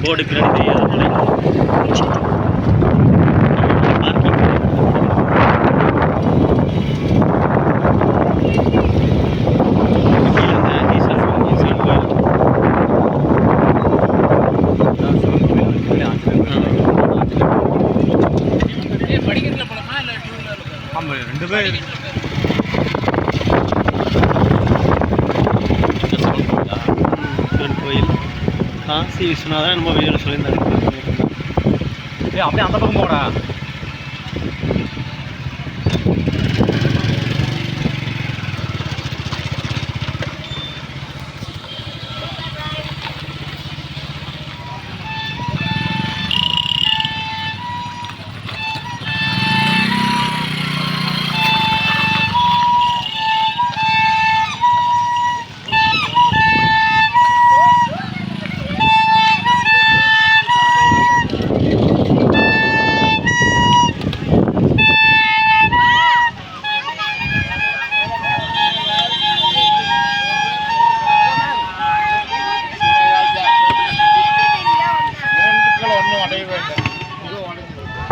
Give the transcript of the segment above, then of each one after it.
Board பின்னாடி தெரியாது மலை. பார்க்கிங் ரெண்டு பேர் கோயில் காசி விஸ்வநாதன் நம்ம வீடியோவில் சொல்லியிருந்தாங்க. அப்படியே அந்த பக்கம் போடா.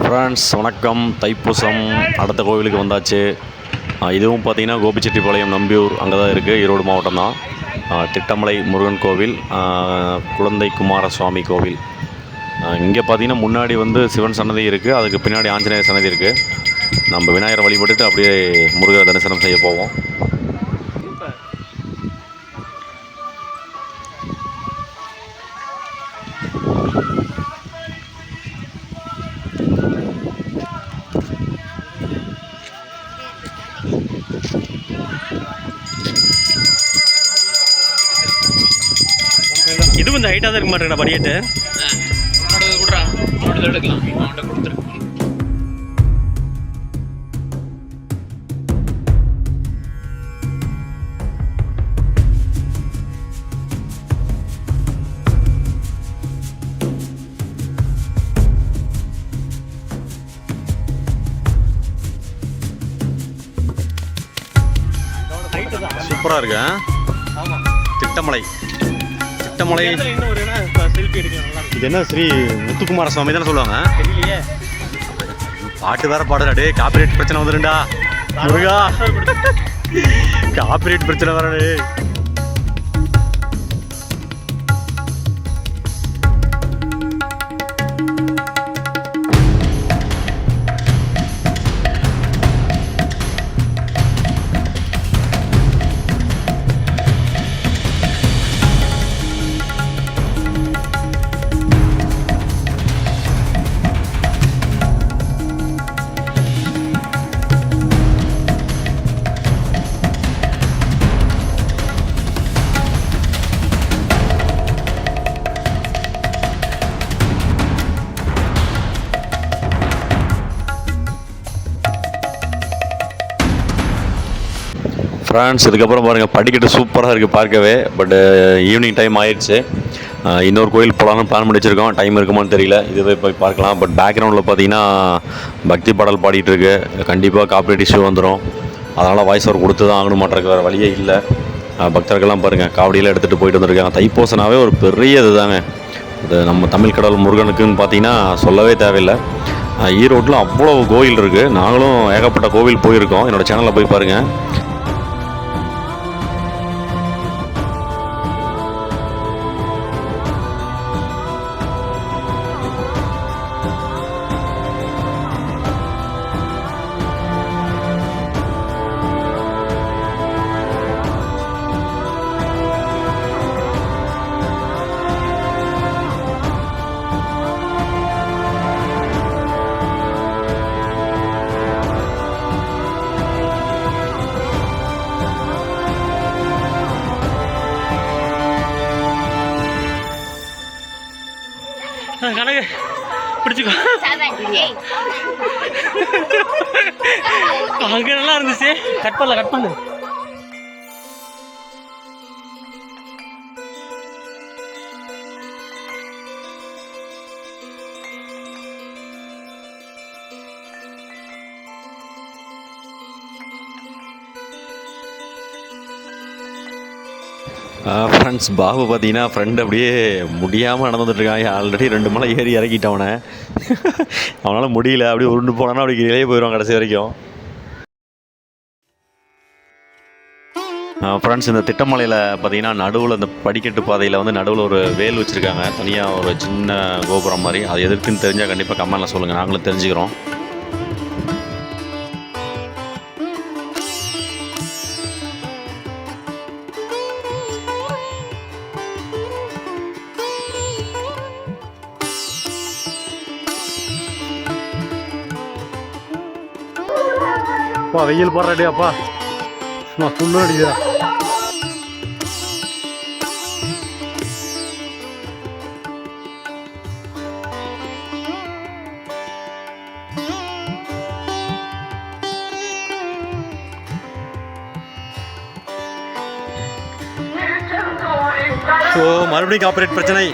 ஃப்ரெண்ட்ஸ் வணக்கம். தைப்பூசம் அடுத்த கோவிலுக்கு வந்தாச்சு. இதுவும் பார்த்திங்கன்னா கோபிச்செட்டிப்பாளையம் நம்பியூர் அங்கே தான் இருக்குது, ஈரோடு மாவட்டம் தான். திட்டமலை முருகன் கோவில், குழந்தை குமாரசுவாமி கோவில். இங்கே பார்த்திங்கன்னா முன்னாடி வந்து சிவன் சன்னதி இருக்குது, அதுக்கு பின்னாடி ஆஞ்சநேயர் சன்னதி இருக்குது. நம்ம விநாயகரை வழிபட்டுட்டு அப்படியே முருகரை தரிசனம் செய்ய போவோம். இது கொஞ்சம் ஹைட்டாக தான் இருக்க மாட்டேங்கடா படியேட்டு. கொடுறா அவனோட எடுக்கலாம், அவன்கிட்ட கொடுத்துரு. சூப்பராக இருக்கு. ஆமாம், திட்டமலை திட்டமலை. செல்ஃபி எடுக்கலாம். இது என்ன ஸ்ரீ முத்துக்குமார சுவாமி தானே சொல்லுவாங்க? தெரியலையே. பாட்டு வேற பாடுறா. டே காப்பிரைட் பிரச்சனை வந்துடுண்டா முருகா. காப்பிரைட் பிரச்சனை வரடே. ஃப்ரெண்ட்ஸ் இதுக்கப்புறம் பாருங்கள், படிக்கட்டு சூப்பராக இருக்குது பார்க்கவே. பட்டு ஈவினிங் டைம் ஆயிடுச்சு. இன்னொரு கோயில் போகலான்னு பிளான் பண்ணி வச்சுருக்கோம். டைம் இருக்குமான்னு தெரியல, இதுவே போய் பார்க்கலாம். பட் பேக்ரவுண்டில் பார்த்தீங்கன்னா பக்தி பாடல் பாடிட்டுருக்கு. கண்டிப்பாக காப்பிரைட் இஷ்யூ வந்துடும். அதனால் வாய்ஸ் ஓவர் கொடுத்து தான் ஆகணும், மாட்டிருக்கு, வேறு வழியே இல்லை. பக்தர்கள்லாம் பாருங்கள் காவடியில் எடுத்துகிட்டு போயிட்டு வந்துருக்காங்க. தைப்பூசனாவே ஒரு பெரிய இது தாங்க இது. நம்ம தமிழ் கடவுள் முருகனுக்குன்னு பார்த்தீங்கன்னா சொல்லவே தேவையில்லை. ஈரோட்டில் அவ்வளோ கோயில் இருக்குது. நாங்களும் ஏகப்பட்ட கோவில் போயிருக்கோம். என்னோடய சேனலில் போய் பாருங்கள். கணக்கு பிடிச்சிக்கோ. அங்கே நல்லா இருந்துச்சு. கட் பண்ணு. ஃப்ரெண்ட்ஸ் பாபு பார்த்தீங்கன்னா ஃப்ரெண்டு அப்படியே முடியாமல் நடந்துட்டுருக்கான். ஆல்ரெடி 2 மலை ஏறி இறக்கிட்டவனை. அவனால் முடியல, அப்படியே உருண்டு போனான்னா அப்படி கீழே போயிடுவான் கடைசி வரைக்கும். ஃப்ரெண்ட்ஸ் இந்த திட்டமலையில் பார்த்தீங்கன்னா நடுவில் இந்த படிக்கட்டு பாதையில் வந்து நடுவில் ஒரு வேல் வச்சுருக்காங்க, தனியாக ஒரு சின்ன கோபுரம் மாதிரி. அது எதுக்குன்னு தெரிஞ்சால் கண்டிப்பாக கமெண்ட்டில் சொல்லுங்கள், நாங்களும் தெரிஞ்சுக்கிறோம். அப்பா வெயில் போடுறாடி அப்பா, சும்மா சுள்ளு அடிக்குதா. ஸோ மறுபடியும் கார்பரேட் பிரச்சனை.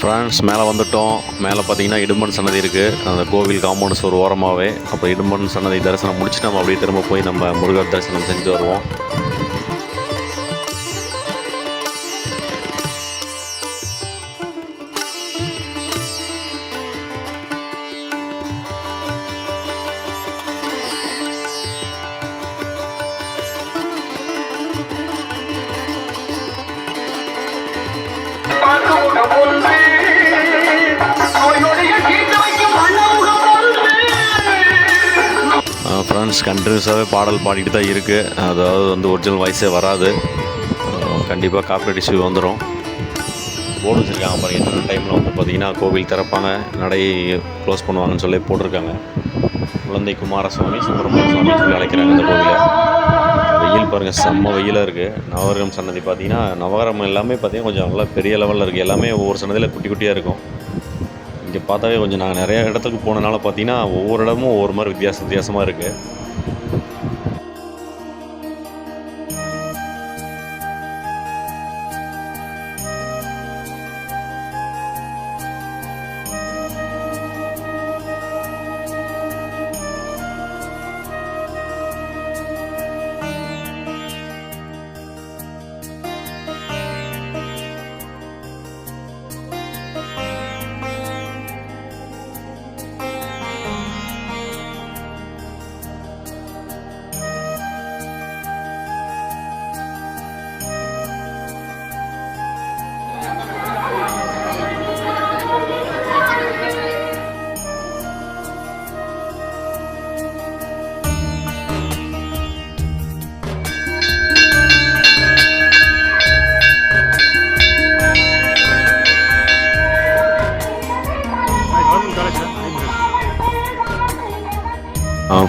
ஃப்ரெண்ட்ஸ் மேலே வந்துவிட்டோம். மேலே பார்த்தீங்கன்னா இடும்பன் சன்னதி இருக்குது, அந்த கோவில் காம்பவுண்ட்ஸ் ஒரு ஓரமாகவே. அப்போ இடும்பன் சன்னதி தரிசனம் முடிச்சுட்டு நம்ம அப்படியே திரும்ப போய் நம்ம முருகர் தரிசனம் செஞ்சு வருவோம். ஃப்ரெண்ட்ஸ் கண்டினியூஸாகவே பாடல் பாடிட்டு தான் இருக்குது, அதாவது வந்து ஒரிஜினல் வாய்ஸே வராது. கண்டிப்பாக காப்பிரைட் இஷ்யூ வந்துடும். போர்டு வச்சுருக்காங்க பாருங்கள், என்னென்ன டைமில் வந்து பார்த்திங்கன்னா கோவில் திறப்பாங்க, நடை க்ளோஸ் பண்ணுவாங்கன்னு சொல்லி போட்டிருக்காங்க. குழந்தை குமாரசுவாமி சுப்பிரமணிய சுவாமி சொல்லி அழைக்கிறாங்க இந்த கோவிலை. வெயில் பாருங்கள், செம்ம வெயிலாக இருக்குது. நவகிரகம் சன்னதி பார்த்திங்கன்னா நவகிரகம் எல்லாமே பார்த்திங்கன்னா கொஞ்சம் நல்லா பெரிய லெவலில் இருக்குது. எல்லாமே ஒவ்வொரு சன்னதியில் குட்டி குட்டியாக இருக்கும். இங்கே பார்த்தாவே கொஞ்சம் நாங்கள் நிறைய இடத்துக்கு போனதுனால பார்த்தீங்கன்னா ஒவ்வொரு இடமும் ஒவ்வொரு மாதிரி வித்தியாசமாக இருக்குது.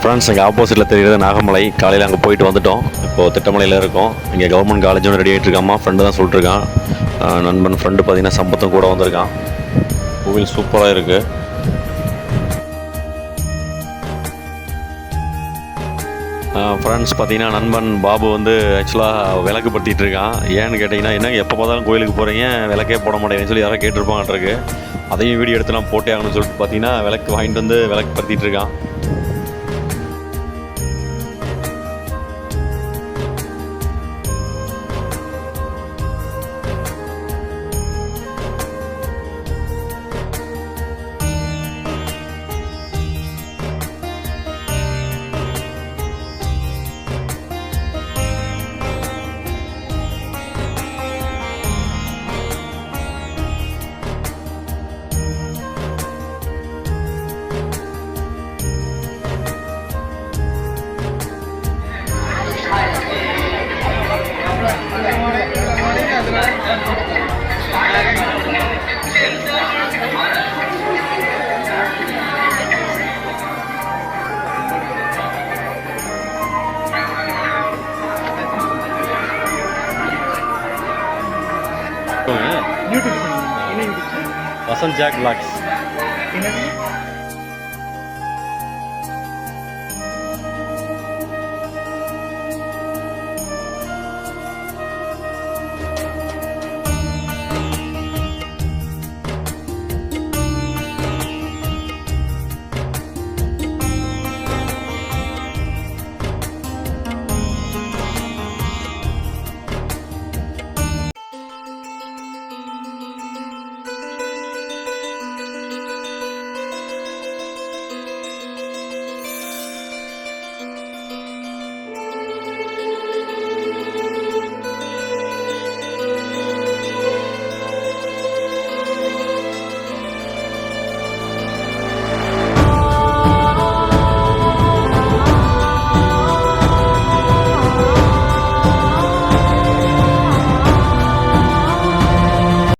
ஃப்ரெண்ட்ஸ் எங்கள் ஆப்போசிட்டில் தெரிகிறது நாகமலை. காலையில் அங்கே போயிட்டு வந்துவிட்டோம். இப்போது திட்டமலையில் இருக்கோம். இங்கே கவர்மெண்ட் காலேஜ் ஒன்று ரெடி ஆகிட்டு இருக்காம்மா. ஃப்ரெண்டு தான் சொல்லிட்டுருக்கான், நண்பன் ஃப்ரெண்டு பார்த்திங்கன்னா சம்பத்தும் கூட வந்திருக்கான். கோவில் சூப்பராக இருக்குது. ஃப்ரெண்ட்ஸ் பார்த்திங்கன்னா நண்பன் பாபு வந்து ஆக்சுவலாக விளக்கு பற்றிட்டு இருக்கான். ஏன்னு கேட்டிங்கன்னா, என்ன எப்போ பார்த்தாலும் கோயிலுக்கு போகிறீங்க, விளக்கே போட மாட்டேங்குன்னு சொல்லி யாராவது கேட்டிருப்பாங்கன்றிருக்கு. அதையும் வீடியோ எடுத்துலாம் போட்டே ஆகணும்னு சொல்லிட்டு பார்த்திங்கன்னா விளக்கு வாங்கிட்டு வந்து விளக்கு பற்றிட்டு இருக்கான். யூடியூப் சேனல் என்ன YouTube channel? Vasanth Jack Blocks. என்னது?